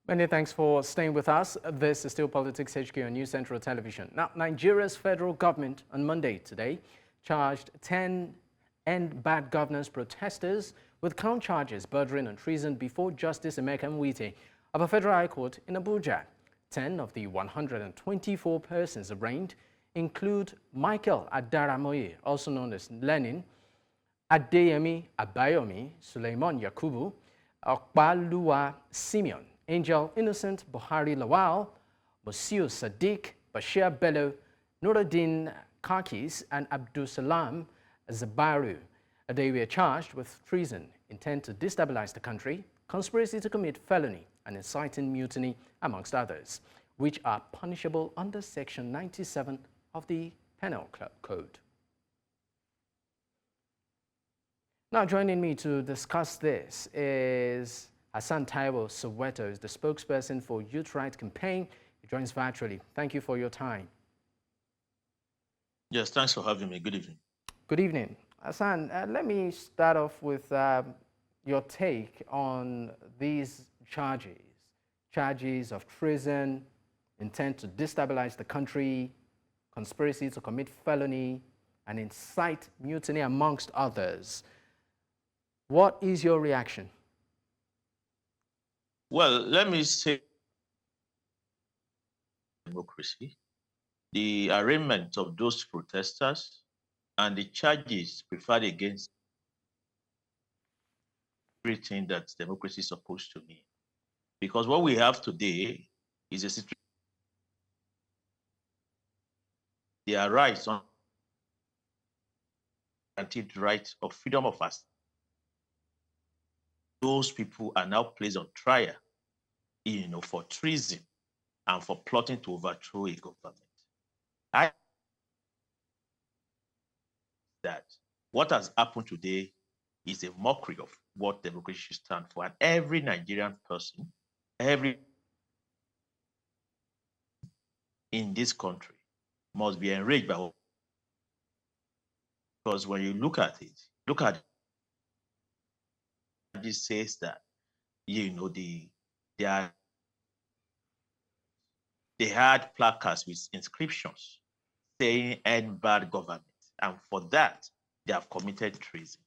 Many thanks for staying with us. This is still Politics HQ on News Central Television. Now, Nigeria's federal government on Monday today charged 10 End Bad Governance protesters with count charges bordering on treason before Justice Emeka Nwite of a federal high court in Abuja. 10 of the 124 persons arraigned include Michael Adaramoye, also known as Lenin, Adeyemi Abayomi, Suleiman Yakubu, Okbaluwa Simeon, Angel Innocent Buhari Lawal, Musiu Sadiq, Bashir Bello, Nuruddin Kakis, and Abdul Salam Zabaru. They were charged with treason, intent to destabilize the country, conspiracy to commit felony, and inciting mutiny, amongst others, which are punishable under Section 97 of the Penal Code. Now, joining me to discuss this is Hassan Taiwo-Soweto, is the spokesperson for Youth Rights Campaign. He joins virtually. Thank you for your time. Yes, thanks for having me. Good evening. Good evening. Hassan, let me start off with your take on these charges of treason, intent to destabilize the country, conspiracy to commit felony, and incite mutiny, amongst others. What is your reaction? Well, let me say democracy, the arraignment of those protesters and the charges preferred against everything that democracy is supposed to mean. Because what we have today is a situation, their rights on guaranteed right of freedom of us. Those people are now placed on trial, for treason and for plotting to overthrow a government. That what has happened today is a mockery of what democracy should stand for, and every Nigerian person, every in this country must be enraged by what, because when you look at it, this says that they had placards with inscriptions saying "End Bad Government," and for that they have committed treason.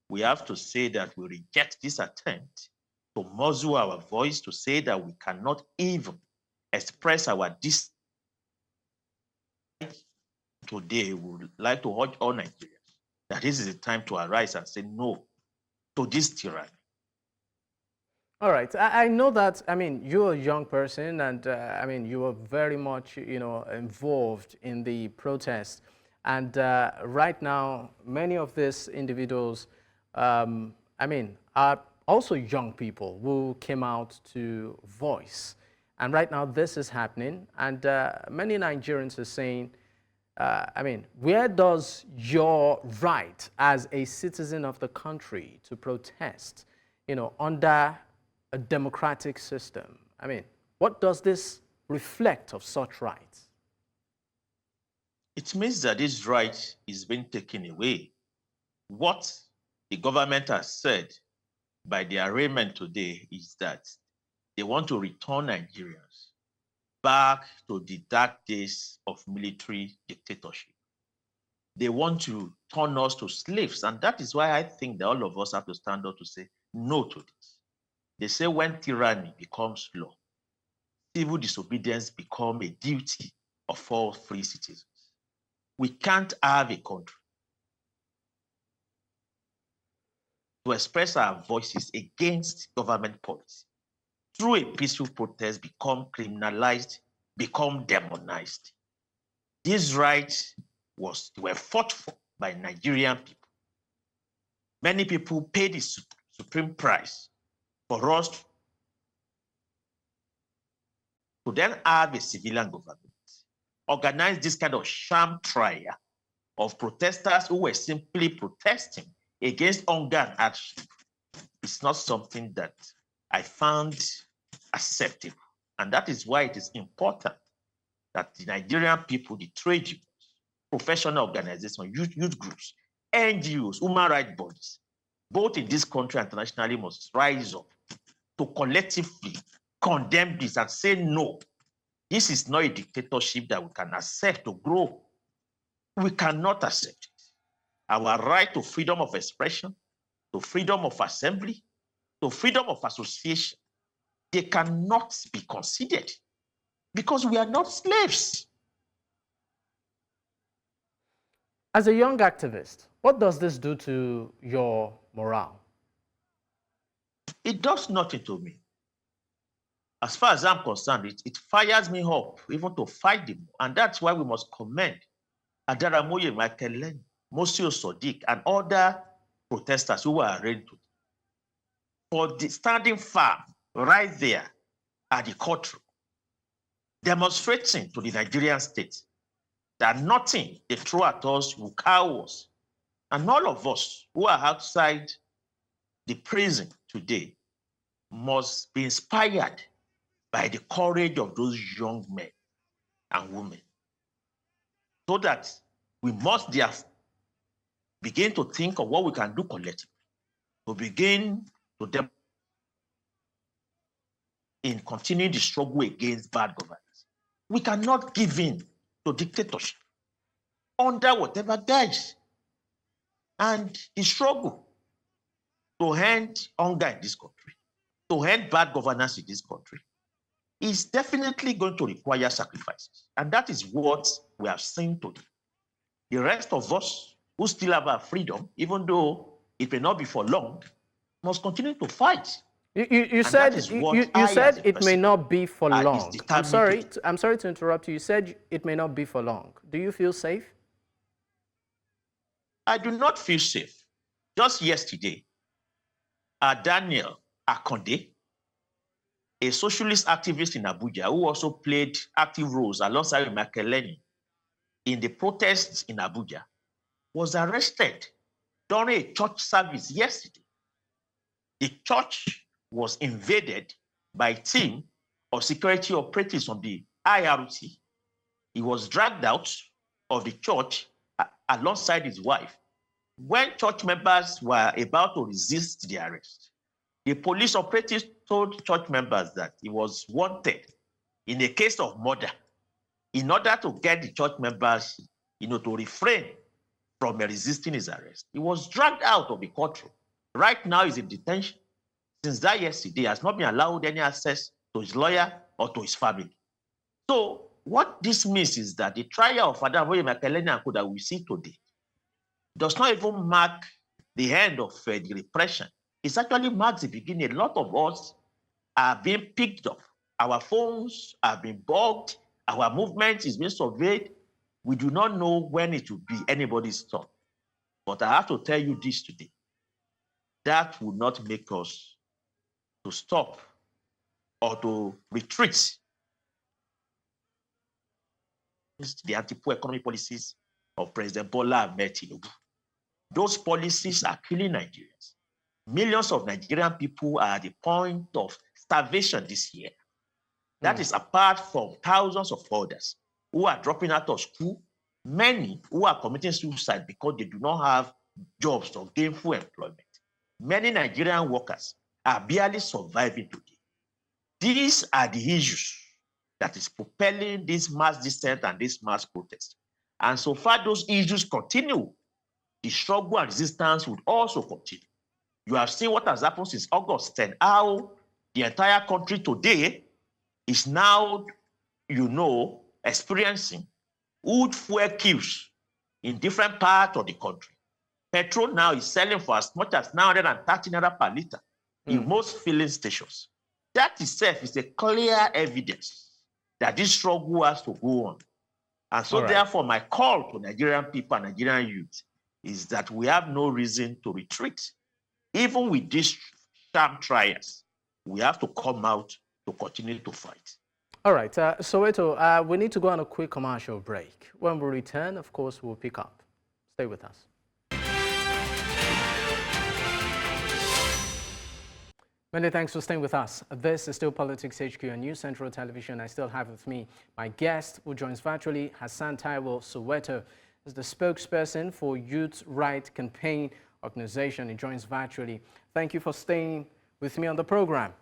We have to say that we reject this attempt to muzzle our voice, to say that we cannot even express our dis. Today, we would like to urge all Nigerians that this is the time to arise and say no to this tyranny. All right. I know that, you're a young person and, you were very much, involved in the protest. And right now, many of these individuals, are also young people who came out to voice. And right now, this is happening. And many Nigerians are saying, where does your right as a citizen of the country to protest, under a democratic system? What does this reflect of such rights? It means that this right is being taken away. What the government has said by the arraignment today is that they want to return Nigerians back to the dark days of military dictatorship. They want to turn us to slaves, and that is why I think that all of us have to stand up to say no to this. They say when tyranny becomes law, civil disobedience becomes a duty of all free citizens. We can't have a country to express our voices against government policy through a peaceful protest become criminalized, become demonized. These rights were fought for by Nigerian people. Many people paid the supreme price for us to then have a civilian government, organize this kind of sham trial of protesters who were simply protesting against hunger and hardship. It's not something that I found acceptable. And that is why it is important that the Nigerian people, the trade unions, professional organizations, youth groups, NGOs, human rights bodies, both in this country and internationally, must rise up to collectively condemn this and say, no, this is not a dictatorship that we can accept to grow. We cannot accept it. Our right to freedom of expression, to freedom of assembly, to freedom of association, they cannot be considered because we are not slaves. As a young activist, what does this do to your morale? It does nothing to me. As far as I'm concerned, it fires me up even to fight them. And that's why we must commend Adaramoye, Michael Lenin, Monsieur Sodiq, and other protesters who were arraigned for standing firm right there at the courtroom, demonstrating to the Nigerian state that nothing they throw at us will cow us. And all of us who are outside the prison today must be inspired by the courage of those young men and women, so that we must therefore begin to think of what we can do collectively to begin to demonstrate in continuing the struggle against bad governance. We cannot give in to dictatorship under whatever guise. And the struggle to end hunger in this country, to end bad governance in this country, is definitely going to require sacrifices. And that is what we have seen today. The rest of us who still have our freedom, even though it may not be for long, must continue to fight. You said it may not be for long. I'm sorry to interrupt you. You said it may not be for long. Do you feel safe? I do not feel safe. Just yesterday, Daniel Akonde, a socialist activist in Abuja who also played active roles alongside Michael Lenin in the protests in Abuja, was arrested during a church service yesterday. The church was invaded by a team of security operatives from the IRT. He was dragged out of the church alongside his wife. When church members were about to resist the arrest, the police operatives told church members that he was wanted in a case of murder in order to get the church members, to refrain from resisting his arrest. He was dragged out of the courtroom. Right now, he's in detention. Since that yesterday, he has not been allowed any access to his lawyer or to his family. So what this means is that the trial of Adaramoye, Michael Lenin that we see today does not even mark the end of the repression. It actually marks the beginning. A lot of us are being picked up. Our phones are being bugged. Our movement is being surveyed. We do not know when it will be anybody's turn. But I have to tell you this today. That will not make us to stop or to retreat. It's the anti-poor economic policies of President Bola Ahmed Tinubu. Those policies are killing Nigerians. Millions of Nigerian people are at the point of starvation this year. That is apart from thousands of others who are dropping out of school, many who are committing suicide because they do not have jobs or gainful employment. Many Nigerian workers are barely surviving today. These are the issues that is propelling this mass dissent and this mass protest. And so far those issues continue, the struggle and resistance would also continue. You have seen what has happened since August 10, how the entire country today is now, experiencing wood fuel queues in different parts of the country. Petrol now is selling for as much as 930 naira per liter in most filling stations. That itself is a clear evidence that this struggle has to go on. And so therefore, my call to Nigerian people and Nigerian youth is that we have no reason to retreat. Even with these sham trials, we have to come out to continue to fight. All right, Soweto, we need to go on a quick commercial break. When we return, of course, we'll pick up. Stay with us. Many thanks for staying with us. This is still Politics HQ on News Central Television. I still have with me my guest who joins virtually, Hassan Taiwo-Soweto, is the spokesperson for Youth Right Campaign Organization. He joins virtually. Thank you for staying with me on the program.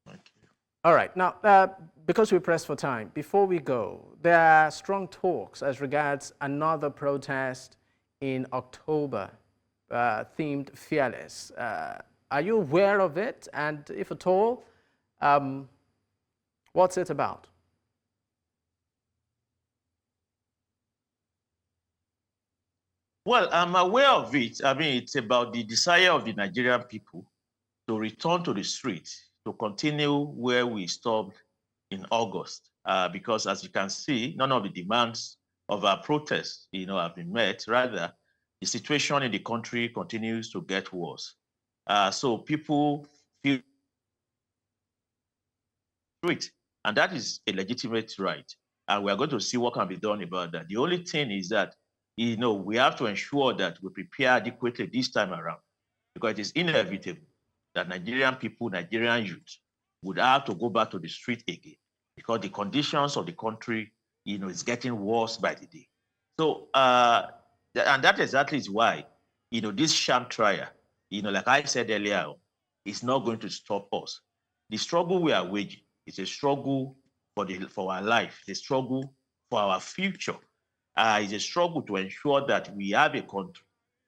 Thank you. All right. Now, because we press for time, before we go, there are strong talks as regards another protest in October themed Fearless. Are you aware of it? And if at all, what's it about? Well, I'm aware of it. I mean, it's about the desire of the Nigerian people to return to the streets, to continue where we stopped in August. Because as you can see, none of the demands of our protests, have been met. Rather, the situation in the country continues to get worse. So people feel it, and that is a legitimate right. And we are going to see what can be done about that. The only thing is that, we have to ensure that we prepare adequately this time around, because it is inevitable that Nigerian people, Nigerian youth, would have to go back to the street again, because the conditions of the country, is getting worse by the day. So, and that exactly is why, this sham trial, like I said earlier, is not going to stop us. The struggle we are waging is a struggle for our life, it's a struggle for our future. It's a struggle to ensure that we have a country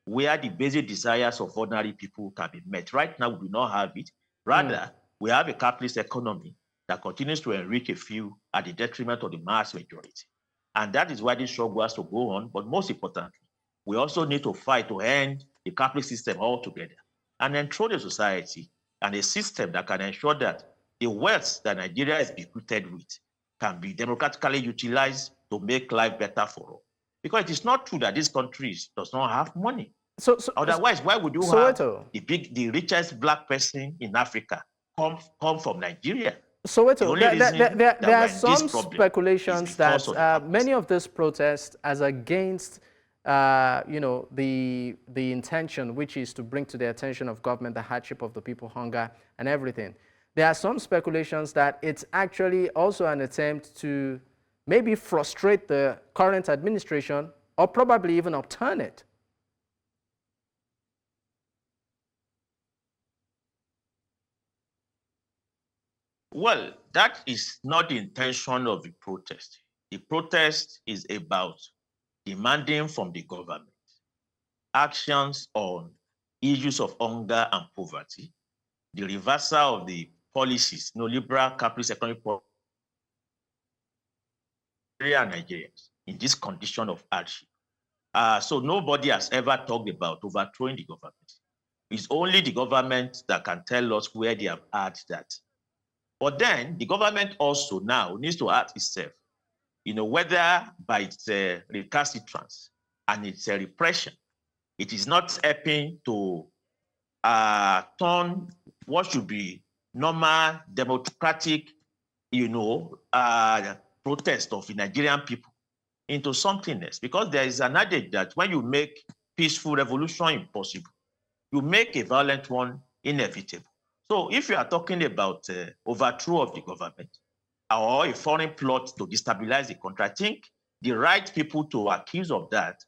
where the basic desires of ordinary people can be met. Right now, we do not have it. Rather, we have a capitalist economy that continues to enrich a few at the detriment of the mass majority. And that is why this struggle has to go on. But most importantly, we also need to fight to end the capitalist system altogether and enthrone a society and a system that can ensure that the wealth that Nigeria is bequeathed with can be democratically utilized to make life better for all. Because it is not true that this country does not have money. Otherwise, why would you have the richest black person in Africa come from Nigeria? Soweto, there are some speculations that many of these protests as against the intention, which is to bring to the attention of government the hardship of the people, hunger and everything. There are some speculations that it's actually also an attempt to maybe frustrate the current administration or probably even upturn it. Well, that is not the intention of the protest. The protest is about demanding from the government actions on issues of hunger and poverty, the reversal of the policies, liberal capitalist economic policy and Nigerians in this condition of hardship. So nobody has ever talked about overthrowing the government. It's only the government that can tell us where they have had that. But then the government also now needs to ask itself, whether by its recalcitrance and its repression, it is not helping to turn what should be normal democratic, protest of the Nigerian people into something else. Because there is an adage that when you make peaceful revolution impossible, you make a violent one inevitable. So if you are talking about overthrow of the government or a foreign plot to destabilize the country, I think the right people to accuse of that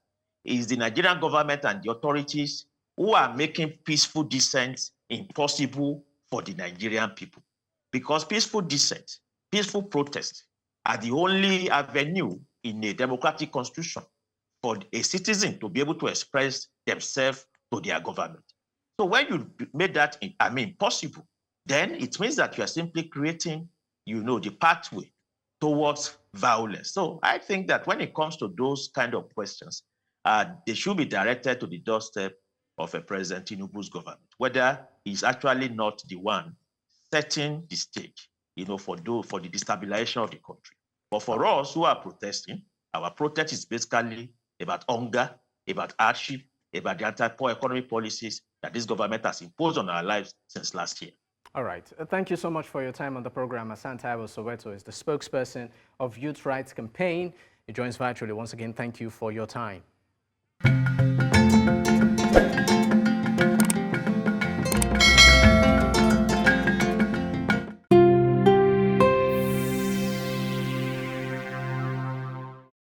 is the Nigerian government and the authorities who are making peaceful dissent impossible for the Nigerian people. Because peaceful dissent, peaceful protest are the only avenue in a democratic constitution for a citizen to be able to express themselves to their government. So when you made that, possible, then it means that you are simply creating, the pathway towards violence. So I think that when it comes to those kind of questions, they should be directed to the doorstep of a President Tinubu's government, whether he's actually not the one setting the stage, for the destabilization of the country. But for us who are protesting, our protest is basically about hunger, about hardship, about the anti-poor economic policies that this government has imposed on our lives since last year. All right. Thank you so much for your time on the program. Hassan Taiwo-Soweto is the spokesperson of Youth Rights Campaign. He joins virtually. Once again, thank you for your time.